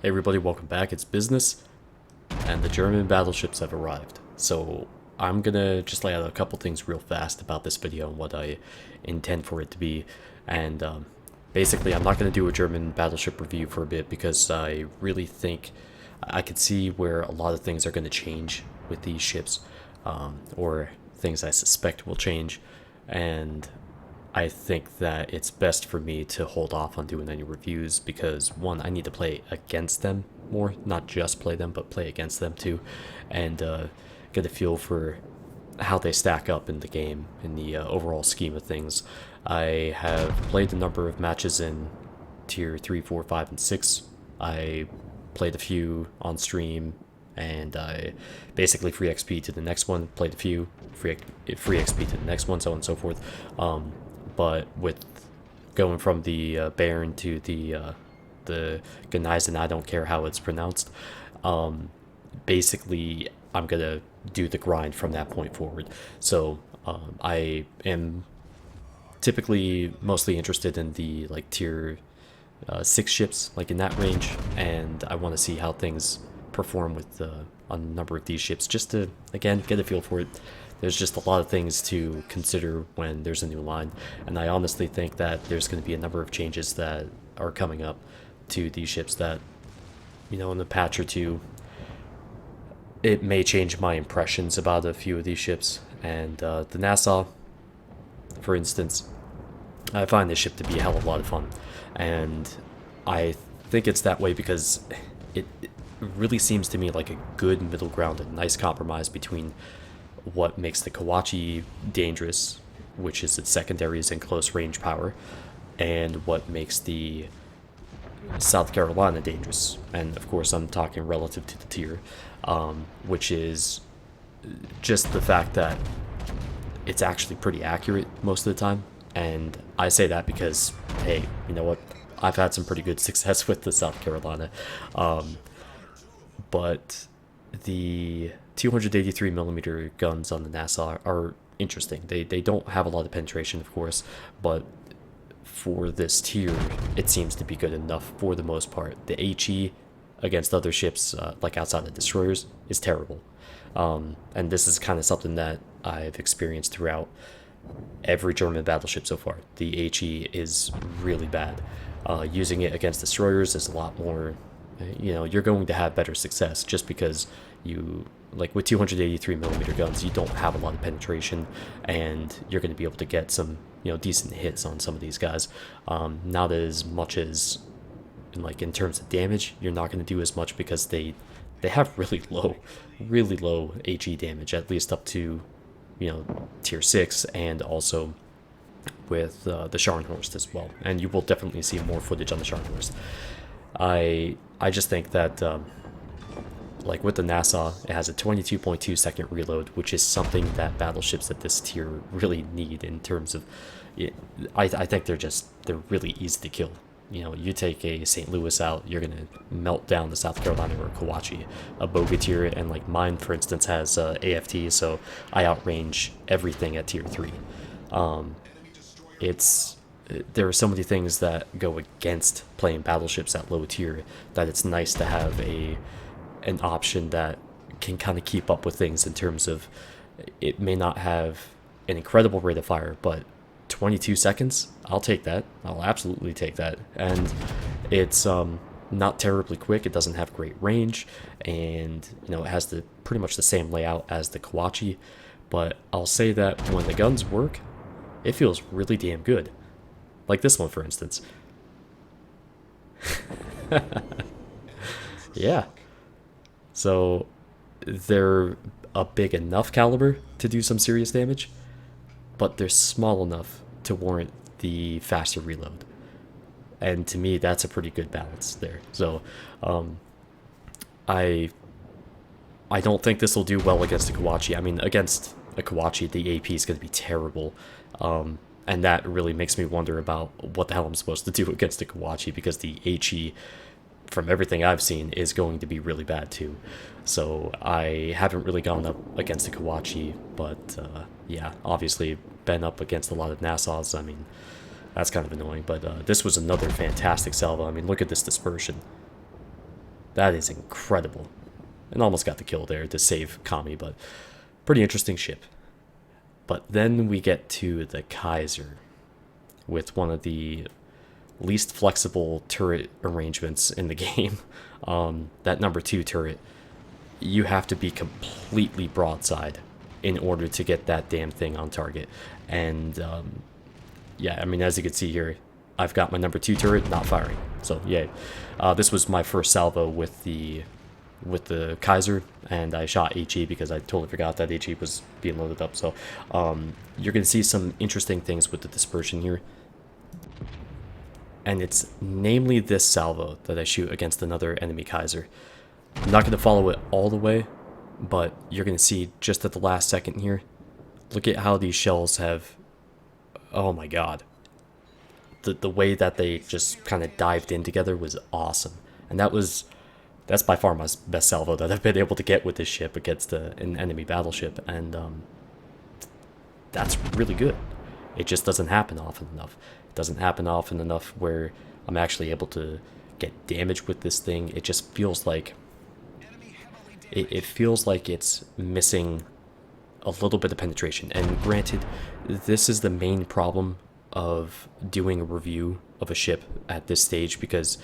Hey everybody, welcome back. It's Business, and the German battleships have arrived. So I'm gonna just lay out a couple things real fast about this video and what I intend for it to be. And basically, I'm not gonna do a German battleship review for a bit because I really think I could see where a lot of things are gonna change with these ships, or things I suspect will change. And I think that it's best for me to hold off on doing any reviews because, one, I need to play against them more, not just play them, but play against them too, and get a feel for how they stack up in the game in the overall scheme of things. I have played a number of matches in tier 3, 4, 5, and 6. I played a few on stream, and I basically free XP to the next one, played a few, free XP to the next one, so on and so forth. But with going from the Baron to the GerBBies, and I don't care how it's pronounced, basically I'm gonna do the grind from that point forward. So I am typically mostly interested in the tier 6 ships, like in that range, and I want to see how things perform with a number of these ships, just to again get a feel for it. There's just a lot of things to consider when there's a new line, and I honestly think that there's going to be a number of changes that are coming up to these ships that, in a patch or two, it may change my impressions about a few of these ships. And the Nassau, for instance, I find this ship to be a hell of a lot of fun, and I think it's that way because it really seems to me like a good middle ground, a nice compromise between what makes the Kawachi dangerous, which is its secondaries and close range power, and what makes the South Carolina dangerous. And of course I'm talking relative to the tier, which is just the fact that it's actually pretty accurate most of the time. And I say that because, hey, you know what, I've had some pretty good success with the South Carolina. But the 283 millimeter guns on the Nassau are interesting. They don't have a lot of penetration, of course, but for this tier, it seems to be good enough for the most part. The HE against other ships, like outside of destroyers, is terrible. And this is kind of something that I've experienced throughout every German battleship so far. The HE is really bad. Using it against destroyers is a lot more, you're going to have better success just because like with 283 millimeter guns, you don't have a lot of penetration, and you're going to be able to get some, decent hits on some of these guys. Not as much as, in terms of damage, you're not going to do as much because they have really low HE damage, at least up to, tier 6, and also with the Scharnhorst as well. And you will definitely see more footage on the Scharnhorst. I just think that, like with the Nassau, it has a 22.2 second reload, which is something that battleships at this tier really need in terms of, I think they're really easy to kill. You take a St. Louis out, you're going to melt down the South Carolina or Kawachi. A Bogatyr, and like mine, for instance, has AFT, so I outrange everything at tier 3. There are so many things that go against playing battleships at low tier that it's nice to have an option that can kind of keep up with things in terms of, it may not have an incredible rate of fire, but 22 seconds, I'll take that. I'll absolutely take that. And it's not terribly quick. It doesn't have great range, and it has pretty much the same layout as the Kawachi, but I'll say that when the guns work, it feels really damn good. Like this one, for instance. Yeah. So they're a big enough caliber to do some serious damage, but they're small enough to warrant the faster reload. And to me, that's a pretty good balance there. So I don't think this will do well against a Kawachi. I mean, against a Kawachi, the AP is going to be terrible. And that really makes me wonder about what the hell I'm supposed to do against a Kawachi, because the HE, from everything I've seen, is going to be really bad too. So I haven't really gone up against a Kawachi, but yeah, obviously been up against a lot of Nassaus. I mean, that's kind of annoying, but this was another fantastic salvo. I mean, look at this dispersion. That is incredible. And almost got the kill there to save Kami, but pretty interesting ship. But then we get to the Kaiser with one of the least flexible turret arrangements in the game. That number 2 turret, you have to be completely broadside in order to get that damn thing on target. And yeah, I mean, as you can see here, I've got my number 2 turret not firing. So yay. This was my first salvo with the Kaiser, and I shot HE because I totally forgot that HE was being loaded up. So you're going to see some interesting things with the dispersion here. And it's namely this salvo that I shoot against another enemy Kaiser. I'm not going to follow it all the way, but you're going to see just at the last second here, look at how these shells have, oh my god. The way that they just kind of dived in together was awesome. And that's by far my best salvo that I've been able to get with this ship against an enemy battleship. And that's really good. It just doesn't happen often enough. It doesn't happen often enough where I'm actually able to get damage with this thing. It just feels like it feels like it's missing a little bit of penetration. And granted, this is the main problem of doing a review of a ship at this stage, because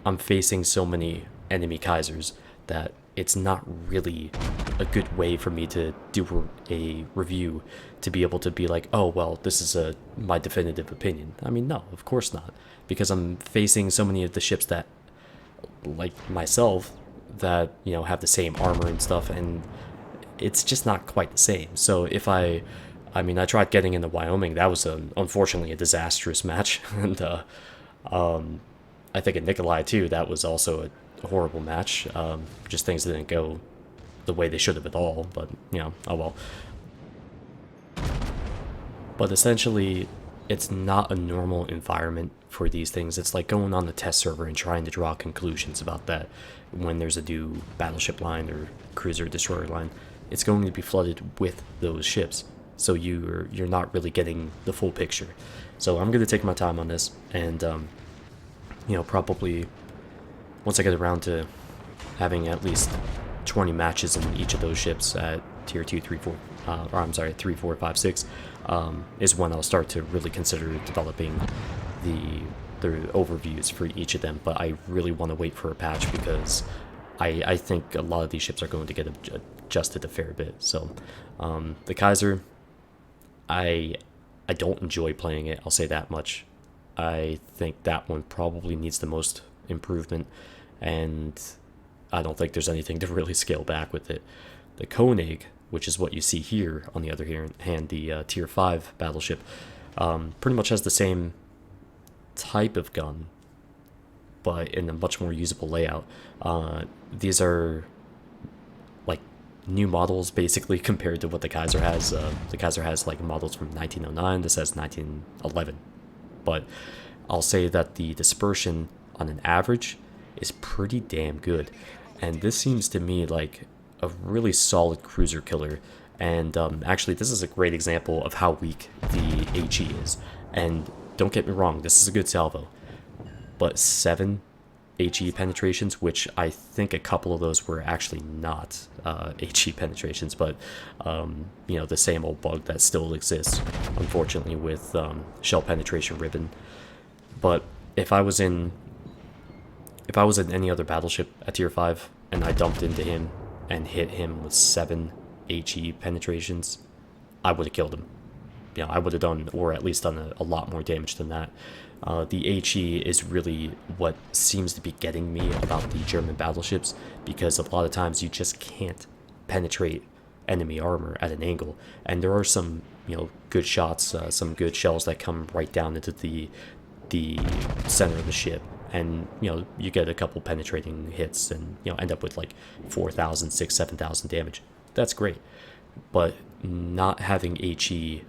I'm facing so many enemy Kaisers that it's not really a good way for me to do a review to be able to be like, oh, well, this is my definitive opinion. I mean, no, of course not, because I'm facing so many of the ships that, like myself, that, you know, have the same armor and stuff, and it's just not quite the same. So if I mean, I tried getting into Wyoming. That was unfortunately a disastrous match, and I think at Nikolai too, that was also a horrible match. Just things didn't go the way they should have at all, but, you know, oh well. But essentially, it's not a normal environment for these things. It's like going on the test server and trying to draw conclusions about that when there's a new battleship line or cruiser destroyer line. It's going to be flooded with those ships, so you're not really getting the full picture. So I'm going to take my time on this, and you know, probably once I get around to having at least 20 matches in each of those ships at tier 2, 3, 4, or I'm sorry, 3, 4, 5, 6, is when I'll start to really consider developing the overviews for each of them. But I really want to wait for a patch, because I think a lot of these ships are going to get adjusted a fair bit. So the Kaiser, I don't enjoy playing it, I'll say that much. I think that one probably needs the most improvement, and I don't think there's anything to really scale back with it. The Koenig, which is what you see here, on the other hand, the tier 5 battleship, pretty much has the same type of gun, but in a much more usable layout. These are like new models basically compared to what the Kaiser has. The Kaiser has like models from 1909, this has 1911. But I'll say that the dispersion on an average is pretty damn good. And this seems to me like a really solid cruiser killer. And actually, this is a great example of how weak the HE is. And don't get me wrong, this is a good salvo. But 7 HE penetrations, which I think a couple of those were actually not HE penetrations, but you know, the same old bug that still exists, unfortunately, with shell penetration ribbon. But if I was in any other battleship at tier 5 and I dumped into him and hit him with 7 HE penetrations, I would have killed him. You know, I would have done, or at least done a lot more damage than that. The HE is really what seems to be getting me about the German battleships, because a lot of times you just can't penetrate enemy armor at an angle, and there are some, you know, good shots, some good shells that come right down into the center of the ship, and, you know, you get a couple penetrating hits and, you know, end up with like 4,000, 6,000, 7,000 damage. That's great, but not having HE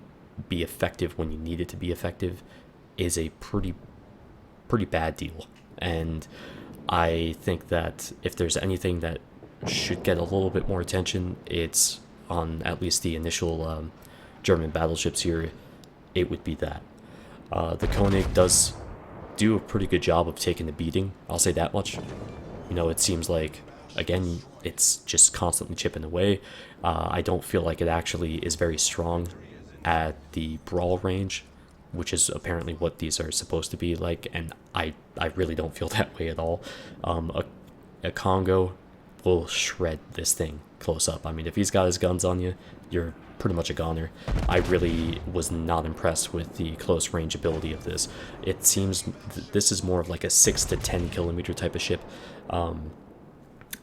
be effective when you need it to be effective is a pretty bad deal. And I think that if there's anything that should get a little bit more attention, it's on at least the initial German battleships here. It would be that the Koenig does do a pretty good job of taking the beating, I'll say that much. You know, it seems like, again, it's just constantly chipping away. I don't feel like it actually is very strong at the brawl range, which is apparently what these are supposed to be like, and I really don't feel that way at all. A Congo will shred this thing close up. I mean, if he's got his guns on you, you're pretty much a goner. I really was not impressed with the close range ability of this. It seems this is more of like a 6 to 10 kilometer type of ship.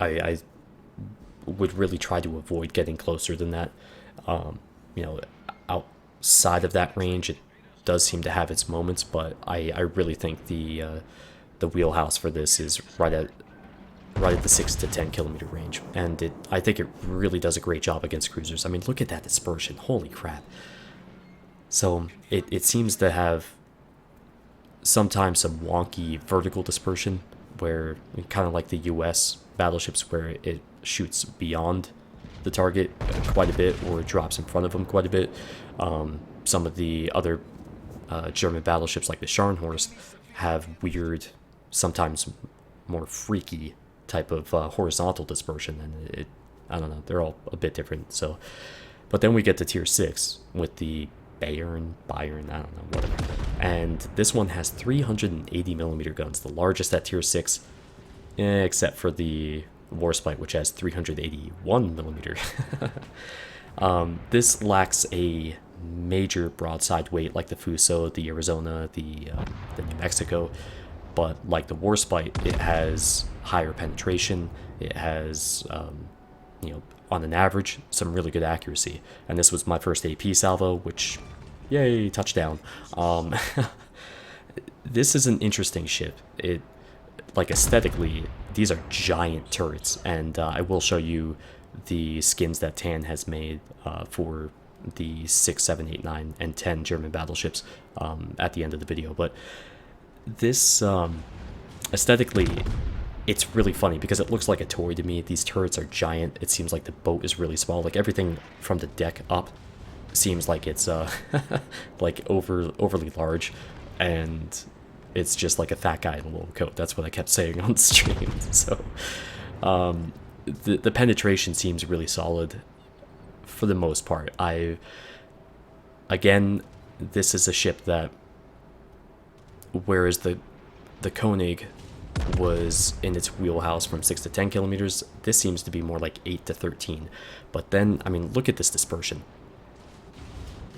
I would really try to avoid getting closer than that. You know, outside of that range, it does seem to have its moments, but I really think the wheelhouse for this is right at the 6 to 10 kilometer range, and I think it really does a great job against cruisers. I mean, look at that dispersion, holy crap. So it seems to have sometimes some wonky vertical dispersion, where kind of like the US battleships, where it shoots beyond the target quite a bit, or it drops in front of them quite a bit. Some of the other German battleships, like the Scharnhorst, have weird, sometimes more freaky type of horizontal dispersion, and I don't know, they're all a bit different. So, but then we get to tier 6 with the Bayern, I don't know, whatever. And this one has 380 millimeter guns, the largest at tier 6, except for the Warspite, which has 381 millimeter. This lacks a major broadside weight like the Fuso, the Arizona, the New Mexico, but like the Warspite, it has higher penetration. It has, you know, on an average, some really good accuracy. And this was my first AP salvo, which, yay, touchdown. This is an interesting ship. It, like, aesthetically, these are giant turrets, and I will show you the skins that Tan has made for the 6, 7, 8, 9, and 10 German battleships at the end of the video. But this, aesthetically, it's really funny because it looks like a toy to me. These turrets are giant. It seems like the boat is really small. Like, everything from the deck up seems like it's like overly large, and it's just like a fat guy in a little coat. That's what I kept saying on stream. So the penetration seems really solid for the most part. Again, this is a ship that, whereas the Koenig was in its wheelhouse from 6 to 10 kilometers, this seems to be more like 8 to 13. But then, I mean, look at this dispersion.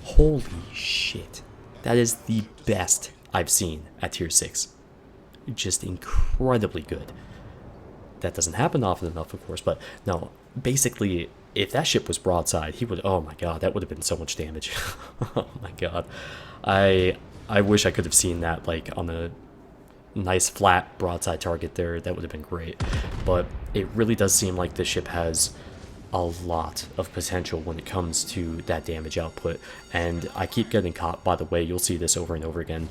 Holy shit. That is the best I've seen at tier 6. Just incredibly good. That doesn't happen often enough, of course, but no, basically, if that ship was broadside, he would, oh my god, that would have been so much damage. Oh my god. I wish I could have seen that, like, on a nice flat broadside target there. That would have been great. But it really does seem like this ship has a lot of potential when it comes to that damage output, and I keep getting caught, by the way, you'll see this over and over again,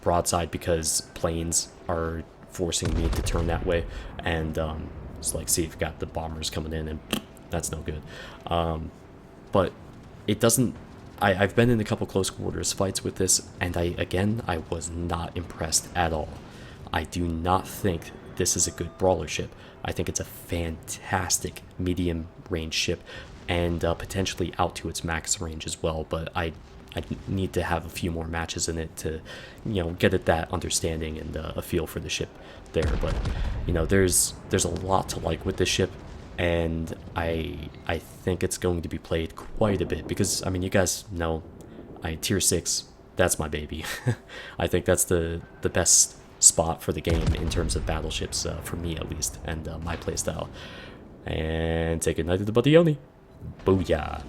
broadside, because planes are forcing me to turn that way, and it's like, see, you've got the bombers coming in, and that's no good. But it doesn't, I've been in a couple close quarters fights with this, and I was not impressed at all. I do not think this is a good brawler ship. I think it's a fantastic medium range ship, and potentially out to its max range as well, but I need to have a few more matches in it to, you know, get at that understanding and a feel for the ship there. But, you know, there's a lot to like with this ship, and I think it's going to be played quite a bit, because, I mean, you guys know, tier 6, that's my baby. I think that's the best spot for the game in terms of battleships, for me at least, and my playstyle. And say goodnight to the Buttioni. Booyah.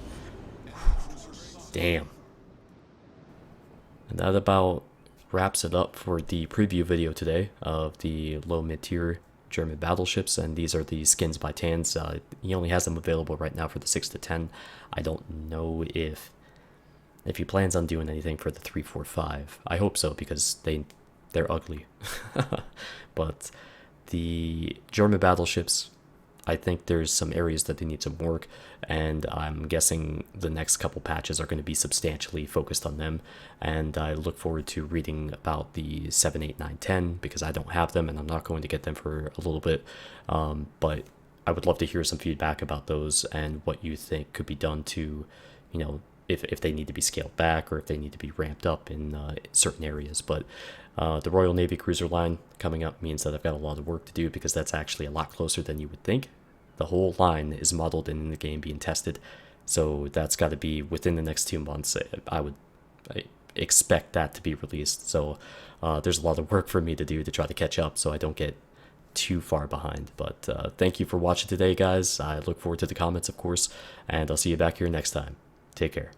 Damn. And that about wraps it up for the preview video today of the low mid-tier German battleships, and these are the skins by Tans. He only has them available right now for the 6 to 10. I don't know if he plans on doing anything for the 3, 4, 5. I hope so, because they're ugly. But the German battleships, I think there's some areas that they need some work, and I'm guessing the next couple patches are going to be substantially focused on them. And I look forward to reading about the 7, 8, 9, 10 because I don't have them and I'm not going to get them for a little bit. But I would love to hear some feedback about those and what you think could be done to, if they need to be scaled back or if they need to be ramped up in certain areas. But the Royal Navy cruiser line coming up means that I've got a lot of work to do because that's actually a lot closer than you would think. The whole line is modeled in the game being tested, so that's got to be within the next 2 months. I expect that to be released. So there's a lot of work for me to do to try to catch up so I don't get too far behind. But thank you for watching today, guys. I look forward to the comments, of course, and I'll see you back here next time. Take care.